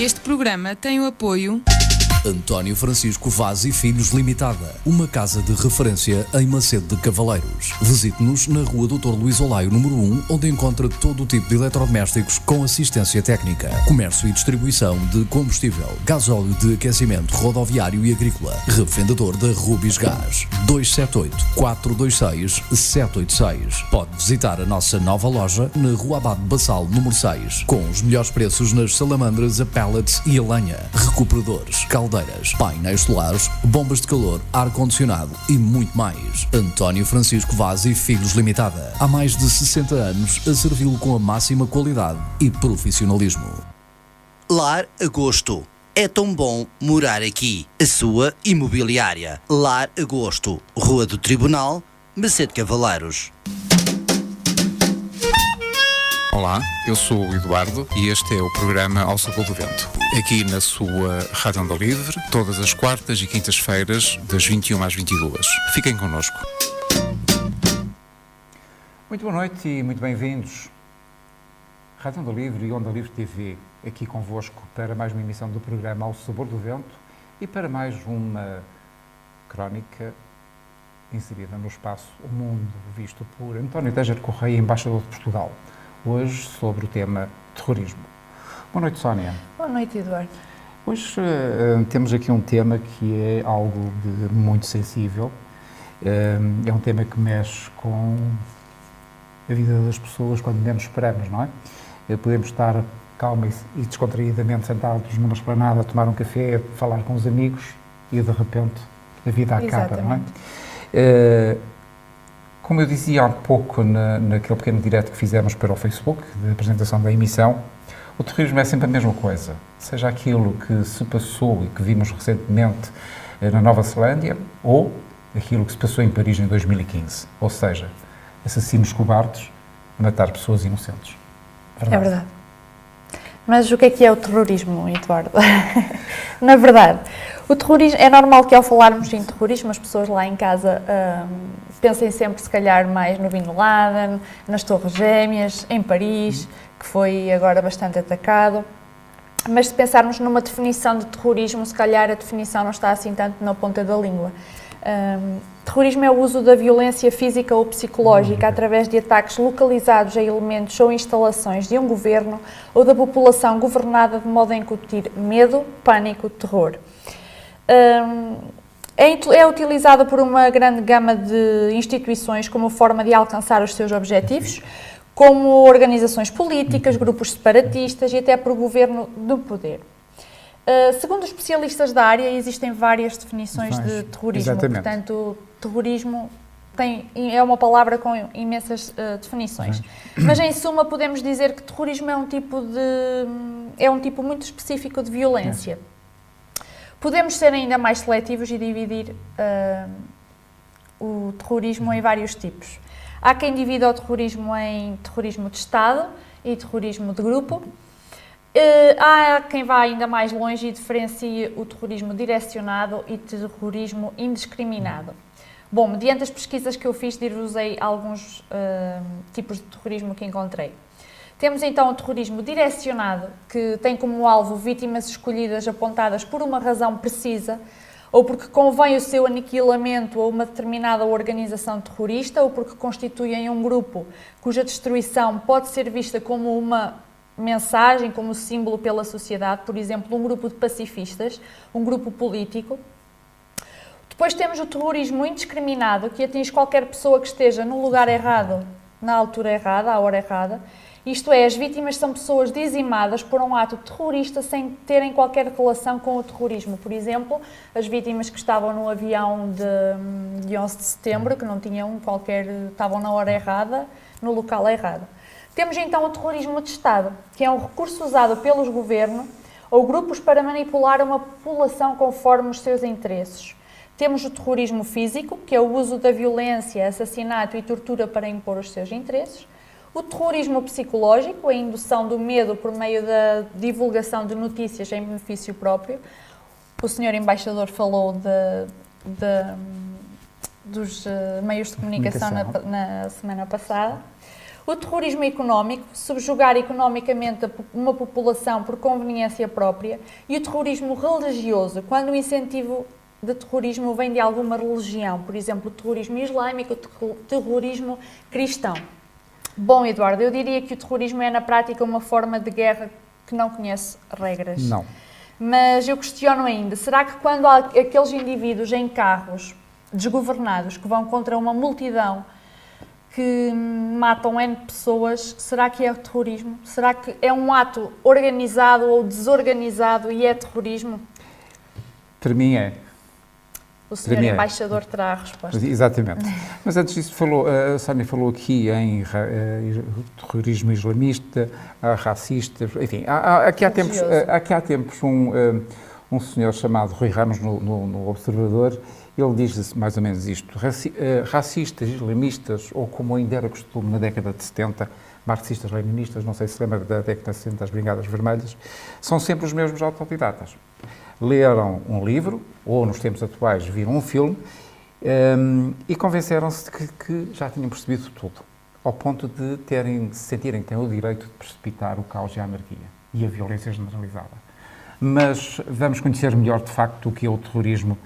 Este programa tem o apoio António Francisco Vaz e Filhos Limitada, uma casa de referência em Macedo de Cavaleiros. Visite-nos na Rua Dr. Luís Olaio, número 1, onde encontra todo o tipo de eletrodomésticos com assistência técnica, comércio e distribuição de combustível, gasóleo de aquecimento rodoviário e agrícola, revendedor da Rubis Gás. 278-426-786. Pode visitar a nossa nova loja na Rua Abade Bassal, número 6, com os melhores preços nas salamandras, a pellets e a lenha, recuperadores, caldeiras, painéis solares, bombas de calor, ar-condicionado e muito mais. António Francisco Vaz e Filhos Limitada. Há mais de 60 anos a servi-lo com a máxima qualidade e profissionalismo. Lar Agosto. É tão bom morar aqui. A sua imobiliária. Lar Agosto. Rua do Tribunal, Macedo de Cavaleiros. Olá, eu sou o Eduardo e este é o programa Ao Sabor do Vento. Aqui na sua Rádio Onda Livre, todas as quartas e quintas-feiras, das 21 às 22. Fiquem connosco. Muito boa noite e muito bem-vindos. Rádio Onda Livre e Onda Livre TV, aqui convosco para mais uma emissão do programa Ao Sabor do Vento e para mais uma crónica inserida no espaço O Mundo, visto por António Tejer Correia, embaixador de Portugal. Hoje sobre o tema terrorismo. Boa noite, Sónia. Boa noite, Eduardo. Hoje temos aqui um tema que é algo de muito sensível. É um tema que mexe com a vida das pessoas quando menos esperamos, não é? Podemos estar calma e descontraídamente sentados numa esplanada a tomar um café, a falar com os amigos e de repente a vida acaba, não é? Como eu dizia há pouco naquele pequeno direto que fizemos para o Facebook, de apresentação da emissão, o terrorismo é sempre a mesma coisa. Seja aquilo que se passou e que vimos recentemente na Nova Zelândia, ou aquilo que se passou em Paris em 2015. Ou seja, assassinos cobardes a matar pessoas inocentes. Verdade. É verdade. Mas o que é o terrorismo, Eduardo? Na verdade, o terrorismo, é normal que ao falarmos em terrorismo as pessoas lá em casa pensem sempre, se calhar, mais no Bin Laden, nas Torres Gêmeas, em Paris, que foi agora bastante atacado. Mas se pensarmos numa definição de terrorismo, se calhar a definição não está assim tanto na ponta da língua. Terrorismo é o uso da violência física ou psicológica através de ataques localizados a elementos ou instalações de um governo ou da população governada de modo a incutir medo, pânico, terror. É utilizado por uma grande gama de instituições como forma de alcançar os seus objetivos, como organizações políticas, grupos separatistas e até por governo do poder. Segundo os especialistas da área, existem várias definições de terrorismo. Exatamente. Portanto, terrorismo é uma palavra com imensas definições. Mas, em suma, podemos dizer que terrorismo é um tipo muito específico de violência. Podemos ser ainda mais seletivos e dividir o terrorismo em vários tipos. Há quem divida o terrorismo em terrorismo de Estado e terrorismo de grupo. Há quem vá ainda mais longe e diferencie o terrorismo direcionado e terrorismo indiscriminado. Bom, mediante as pesquisas que eu fiz, dir-vos-ei alguns tipos de terrorismo que encontrei. Temos então o terrorismo direcionado, que tem como alvo vítimas escolhidas apontadas por uma razão precisa, ou porque convém o seu aniquilamento a uma determinada organização terrorista, ou porque constituem um grupo cuja destruição pode ser vista como uma mensagem, como símbolo pela sociedade, por exemplo, um grupo de pacifistas, um grupo político. Depois temos o terrorismo indiscriminado, que atinge qualquer pessoa que esteja no lugar errado, na altura errada, à hora errada. Isto é, as vítimas são pessoas dizimadas por um ato terrorista sem terem qualquer relação com o terrorismo. Por exemplo, as vítimas que estavam no avião de 11 de setembro, que não tinham estavam na hora errada, no local errado. Temos então o terrorismo de Estado, que é um recurso usado pelos governos ou grupos para manipular uma população conforme os seus interesses. Temos o terrorismo físico, que é o uso da violência, assassinato e tortura para impor os seus interesses. O terrorismo psicológico, a indução do medo por meio da divulgação de notícias em benefício próprio. O senhor embaixador falou dos meios de comunicação na semana passada. O terrorismo económico, subjugar economicamente uma população por conveniência própria, e o terrorismo religioso, quando o incentivo de terrorismo vem de alguma religião, por exemplo, o terrorismo islâmico, o terrorismo cristão. Bom, Eduardo, eu diria que o terrorismo é na prática uma forma de guerra que não conhece regras. Não. Mas eu questiono ainda, será que quando há aqueles indivíduos em carros desgovernados que vão contra uma multidão que matam N pessoas, será que é terrorismo? Será que é um ato organizado ou desorganizado e é terrorismo? Para mim é. O senhor Para mim é. embaixador terá a resposta. Exatamente. Mas antes disso, a Sónia falou aqui em terrorismo islamista, racista, enfim, aqui há tempos um senhor chamado Rui Ramos no Observador, ele diz mais ou menos isto: racistas, islamistas, ou como ainda era costume na década de 70, marxistas, leninistas, não sei se lembra da década de 70, das Brigadas Vermelhas, são sempre os mesmos autodidatas. Leram um livro, ou nos tempos atuais viram um filme, e convenceram-se de que já tinham percebido tudo, ao ponto de sentirem que têm o direito de precipitar o caos e a anarquia e a violência generalizada. Mas vamos conhecer melhor, de facto, o que é o terrorismo,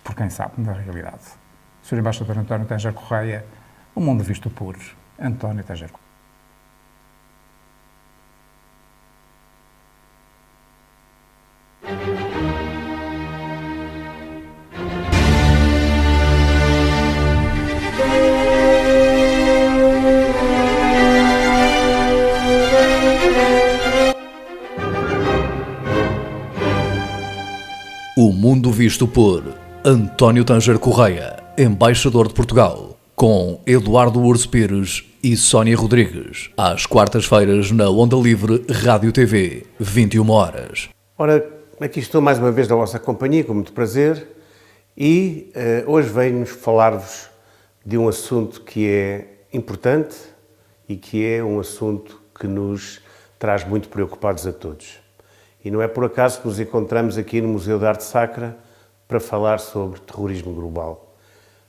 por quem sabe, na realidade. Sr. Embaixador António Tanger Correia, o mundo visto por António Tanger Correia. O mundo visto por António Tanger Correia, embaixador de Portugal, com Eduardo Urso Pires e Sónia Rodrigues, às quartas-feiras na Onda Livre Rádio TV, 21 horas. Ora, aqui estou mais uma vez na vossa companhia, com muito prazer, e hoje venho-nos falar-vos de um assunto que é importante e que é um assunto que nos traz muito preocupados a todos. E não é por acaso que nos encontramos aqui no Museu de Arte Sacra para falar sobre terrorismo global.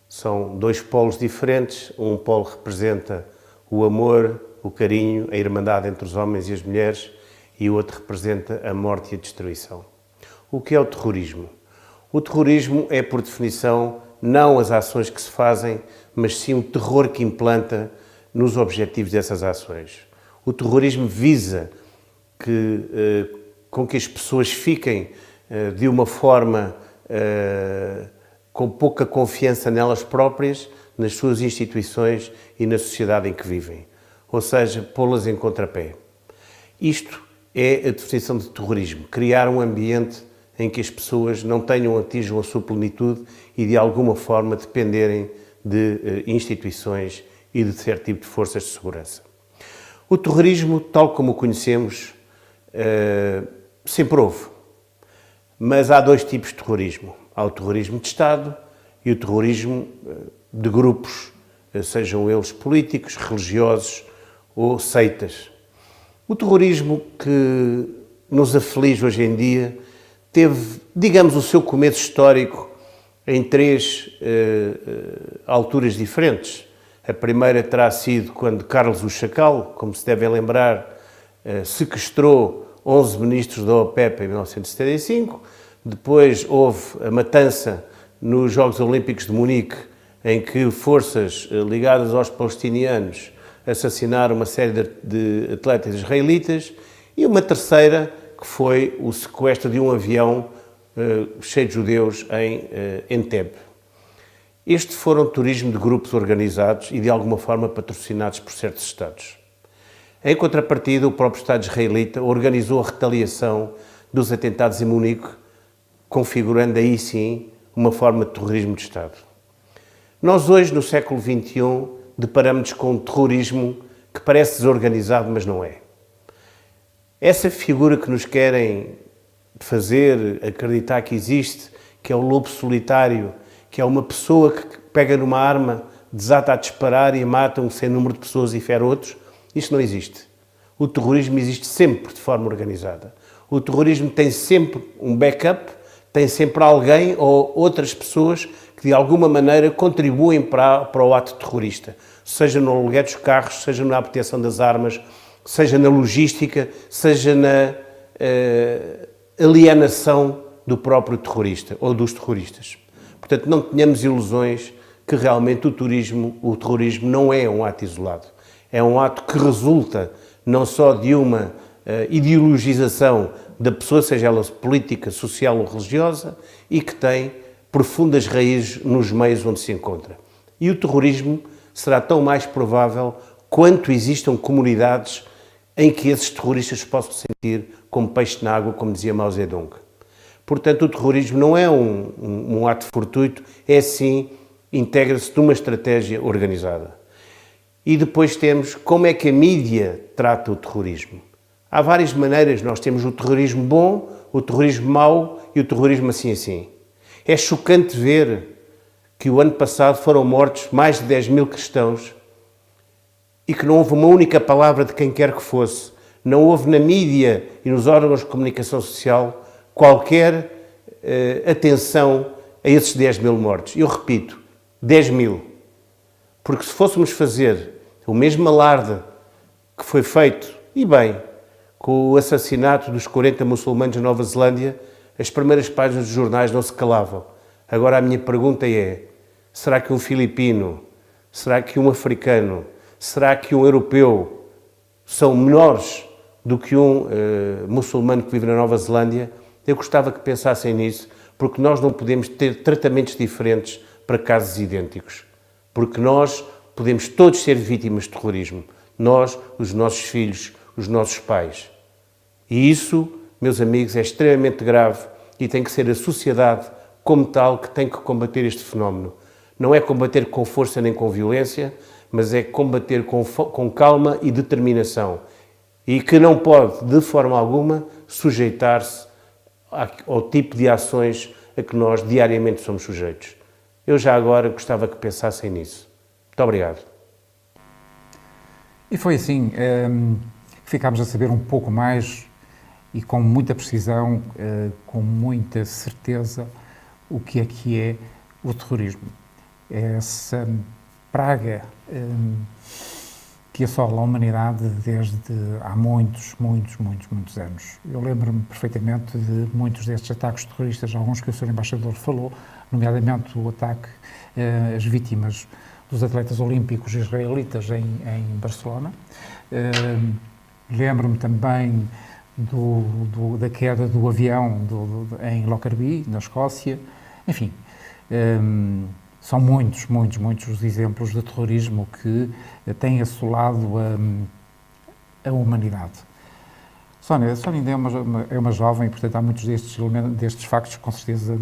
São dois polos diferentes, um polo representa o amor, o carinho, a irmandade entre os homens e as mulheres, e o outro representa a morte e a destruição. O que é o terrorismo? O terrorismo é, por definição, não as ações que se fazem, mas sim o terror que implanta nos objetivos dessas ações. O terrorismo visa com que as pessoas fiquem de uma forma com pouca confiança nelas próprias, nas suas instituições e na sociedade em que vivem. Ou seja, pô-las em contrapé. Isto é a definição de terrorismo, criar um ambiente em que as pessoas não atinjam a sua plenitude e de alguma forma dependerem de instituições e de certo tipo de forças de segurança. O terrorismo, tal como o conhecemos, sempre houve. Mas há dois tipos de terrorismo. Há o terrorismo de Estado e o terrorismo de grupos, sejam eles políticos, religiosos ou seitas. O terrorismo que nos aflige hoje em dia teve, digamos, o seu começo histórico em três alturas diferentes. A primeira terá sido quando Carlos o Chacal, como se devem lembrar, sequestrou 11 ministros da OPEP em 1975. Depois houve a matança nos Jogos Olímpicos de Munique, em que forças ligadas aos palestinianos assassinaram uma série de atletas israelitas. E uma terceira, que foi o sequestro de um avião cheio de judeus em Entebbe. Este foram terrorismo de grupos organizados e de alguma forma patrocinados por certos Estados. Em contrapartida, o próprio Estado israelita organizou a retaliação dos atentados em Munique, configurando aí sim uma forma de terrorismo de Estado. Nós hoje, no século XXI, deparamos-nos com um terrorismo que parece desorganizado, mas não é. Essa figura que nos querem fazer acreditar que existe, que é o lobo solitário, que é uma pessoa que pega numa arma, desata a disparar e mata um sem número de pessoas e fere outros, isto não existe. O terrorismo existe sempre de forma organizada. O terrorismo tem sempre um backup, tem sempre alguém ou outras pessoas que de alguma maneira contribuem para o ato terrorista. seja no aluguer dos carros, seja na obtenção das armas, seja na logística, seja na alienação do próprio terrorista ou dos terroristas. Portanto, não tenhamos ilusões que realmente o terrorismo não é um ato isolado. É um ato que resulta não só de uma ideologização da pessoa, seja ela política, social ou religiosa, e que tem profundas raízes nos meios onde se encontra. E o terrorismo será tão mais provável quanto existam comunidades em que esses terroristas se possam sentir como peixe na água, como dizia Mao Zedong. Portanto, o terrorismo não é um ato fortuito, é sim, integra-se numa estratégia organizada. E depois temos como é que a mídia trata o terrorismo. Há várias maneiras, nós temos o terrorismo bom, o terrorismo mau e o terrorismo assim. É chocante ver que o ano passado foram mortos mais de 10 mil cristãos e que não houve uma única palavra de quem quer que fosse. Não houve na mídia e nos órgãos de comunicação social qualquer atenção a esses 10 mil mortos. Eu repito, 10 mil. Porque se fôssemos fazer o mesmo alarde que foi feito, e bem, com o assassinato dos 40 muçulmanos na Nova Zelândia, as primeiras páginas dos jornais não se calavam. Agora a minha pergunta é, será que um filipino, será que um africano, será que um europeu são menores do que um muçulmano que vive na Nova Zelândia? Eu gostava que pensassem nisso, porque nós não podemos ter tratamentos diferentes para casos idênticos. Porque nós podemos todos ser vítimas de terrorismo. Nós, os nossos filhos, os nossos pais. E isso, meus amigos, é extremamente grave e tem que ser a sociedade como tal que tem que combater este fenómeno. Não é combater com força nem com violência, mas é combater com calma e determinação. E que não pode, de forma alguma, sujeitar-se ao tipo de ações a que nós diariamente somos sujeitos. Eu já agora gostava que pensassem nisso. Muito obrigado. E foi assim que ficámos a saber um pouco mais e com muita precisão, com muita certeza, o que é o terrorismo. É essa praga que assola a humanidade desde há muitos anos. Eu lembro-me perfeitamente de muitos destes ataques terroristas, alguns que o Sr. Embaixador falou, nomeadamente o ataque às vítimas dos atletas olímpicos israelitas em Barcelona. Lembro-me também da queda do avião em Lockerbie, na Escócia. Enfim, são muitos os exemplos de terrorismo que têm assolado a humanidade. Sónia ainda é uma jovem, e, portanto, há muitos destes factos que, com certeza,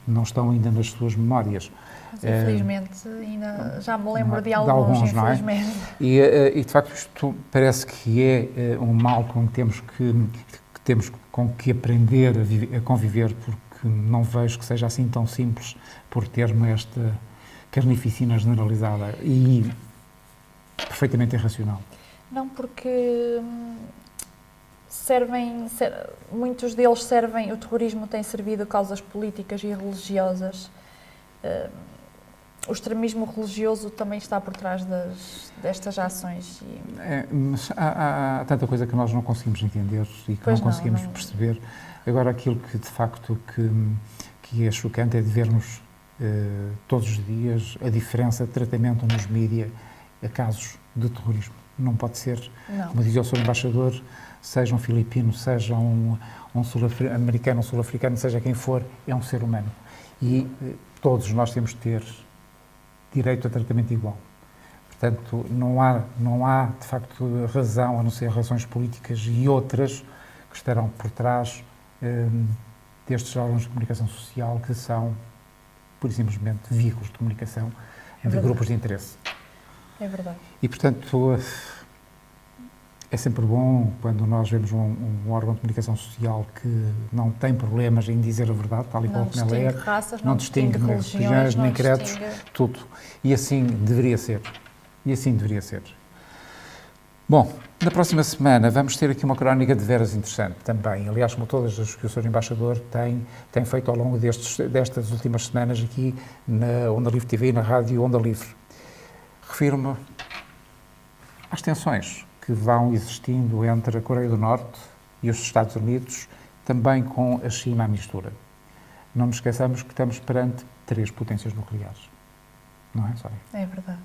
não estão ainda nas suas memórias. Mas, infelizmente, ainda já me lembro de alguns, infelizmente. Não é? E, de facto, isto parece que é um mal com que temos com que aprender a conviver, porque não vejo que seja assim tão simples por termos esta carnificina generalizada e perfeitamente irracional. Não, porque muitos deles servem, o terrorismo tem servido a causas políticas e religiosas. O extremismo religioso também está por trás destas ações. Mas há tanta coisa que nós não conseguimos entender e que não conseguimos perceber. Agora, aquilo que de facto que é chocante é de vermos todos os dias a diferença de tratamento nos mídias a casos de terrorismo. Não pode ser, como dizia o Sr. Embaixador, seja um filipino, seja um sul-americano, um sul-africano, seja quem for, é um ser humano. E todos nós temos de ter direito a tratamento igual. Portanto, não há de facto razão, a não ser razões políticas e outras que estarão por trás destes órgãos de comunicação social que são, pura e simplesmente, veículos de comunicação de grupos de interesse. É verdade. E, portanto, é sempre bom quando nós vemos um órgão de comunicação social que não tem problemas em dizer a verdade, tal e qual como ela é. Raças, não distingue religiões, nem credos, tudo. E assim deveria ser. Bom, na próxima semana vamos ter aqui uma crónica de veras interessante também. Aliás, como todas as que o Sr. Embaixador tem feito ao longo destas últimas semanas aqui na Onda Livre TV e na Rádio Onda Livre. Refiro-me às tensões que vão existindo entre a Coreia do Norte e os Estados Unidos, também com a China à mistura. Não nos esqueçamos que estamos perante 3 potências nucleares. Não é, Sónia? É verdade.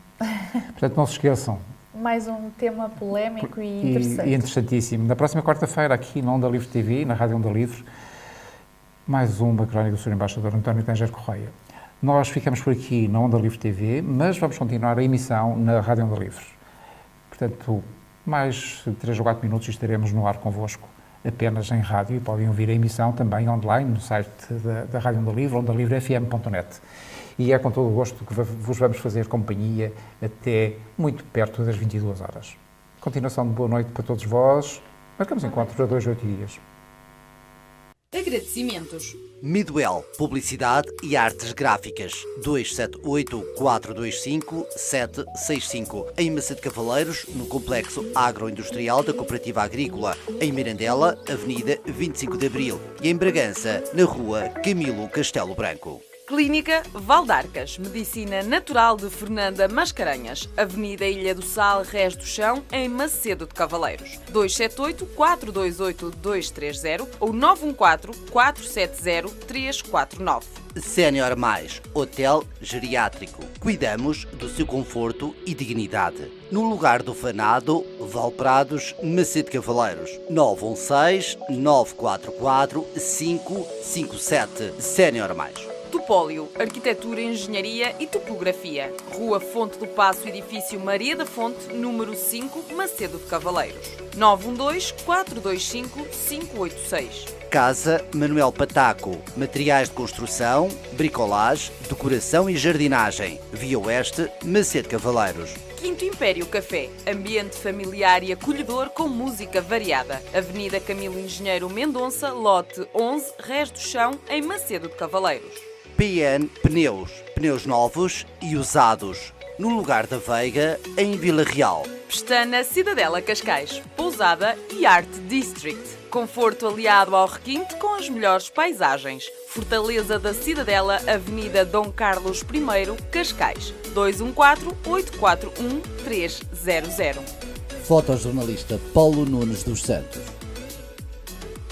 Portanto, não se esqueçam. Mais um tema polémico e interessante. E interessantíssimo. Na próxima quarta-feira, aqui na Onda Livre TV, na Rádio Onda Livre, mais uma crónica do Sr. Embaixador António Tanger Correia. Nós ficamos por aqui na Onda Livre TV, mas vamos continuar a emissão na Rádio Onda Livre. Portanto, mais 3 ou 4 minutos estaremos no ar convosco, apenas em rádio, e podem ouvir a emissão também online no site da Rádio Onda Livre, ondalivrefm.net. E é com todo o gosto que vos vamos fazer companhia até muito perto das 22 horas. Continuação de boa noite para todos vós. Marcamos encontros a 2 a 8 dias. Agradecimentos. Midwell, Publicidade e Artes Gráficas, 278-425-765, em Macedo Cavaleiros, no Complexo Agroindustrial da Cooperativa Agrícola, em Mirandela, Avenida 25 de Abril, e em Bragança, na Rua Camilo Castelo Branco. Clínica Valdarcas, Medicina Natural de Fernanda Mascarenhas, Avenida Ilha do Sal, Rés do Chão, em Macedo de Cavaleiros. 278-428-230 ou 914-470-349. Sénior Mais, Hotel Geriátrico. Cuidamos do seu conforto e dignidade. No lugar do Fanado, Valprados, Macedo Cavaleiros. 916-944-557. Sénior Mais. Topólio, Arquitetura, Engenharia e Topografia. Rua Fonte do Paço, Edifício Maria da Fonte, número 5, Macedo de Cavaleiros. 912-425-586. Casa Manuel Pataco. Materiais de construção, bricolagem, decoração e jardinagem. Via Oeste, Macedo Cavaleiros. Quinto Império Café, ambiente familiar e acolhedor com música variada. Avenida Camilo Engenheiro Mendonça, lote 11, Rés do Chão, em Macedo de Cavaleiros. PN Pneus. Pneus novos e usados. No lugar da Veiga, em Vila Real. Pestana Cidadela Cascais, Pousada e Art District. Conforto aliado ao requinte com as melhores paisagens. Fortaleza da Cidadela, Avenida Dom Carlos I, Cascais. 214-841-300. Fotojornalista Paulo Nunes dos Santos.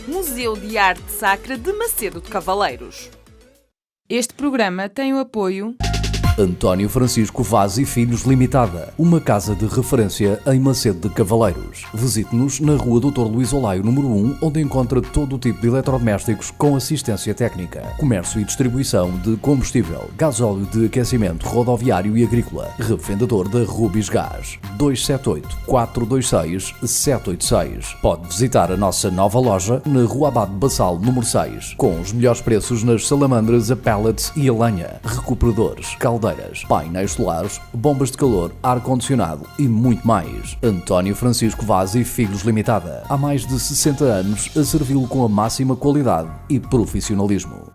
Museu de Arte Sacra de Macedo de Cavaleiros. Este programa tem o apoio António Francisco Vaz e Filhos Limitada, uma casa de referência em Macedo de Cavaleiros. Visite-nos na Rua Dr. Luís Olaio, número 1, onde encontra todo o tipo de eletrodomésticos com assistência técnica, comércio e distribuição de combustível, gasóleo de aquecimento rodoviário e agrícola. Revendedor da Rubis Gás, 278-426-786. Pode visitar a nossa nova loja na Rua Abade Bassal, número 6, com os melhores preços nas salamandras a pellets e a lenha, recuperadores, caldeiras, painéis solares, bombas de calor, ar-condicionado e muito mais. António Francisco Vaz e Filhos Limitada. Há mais de 60 anos a servi-lo com a máxima qualidade e profissionalismo.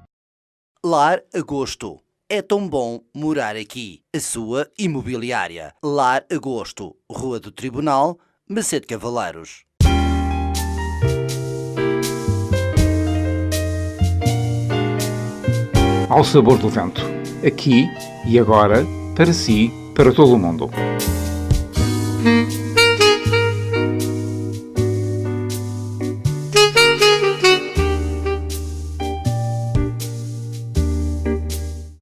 Lar Agosto. É tão bom morar aqui. A sua imobiliária. Lar Agosto. Rua do Tribunal, Macedo Cavaleiros. Ao sabor do vento. Aqui e agora, para si, para todo o mundo.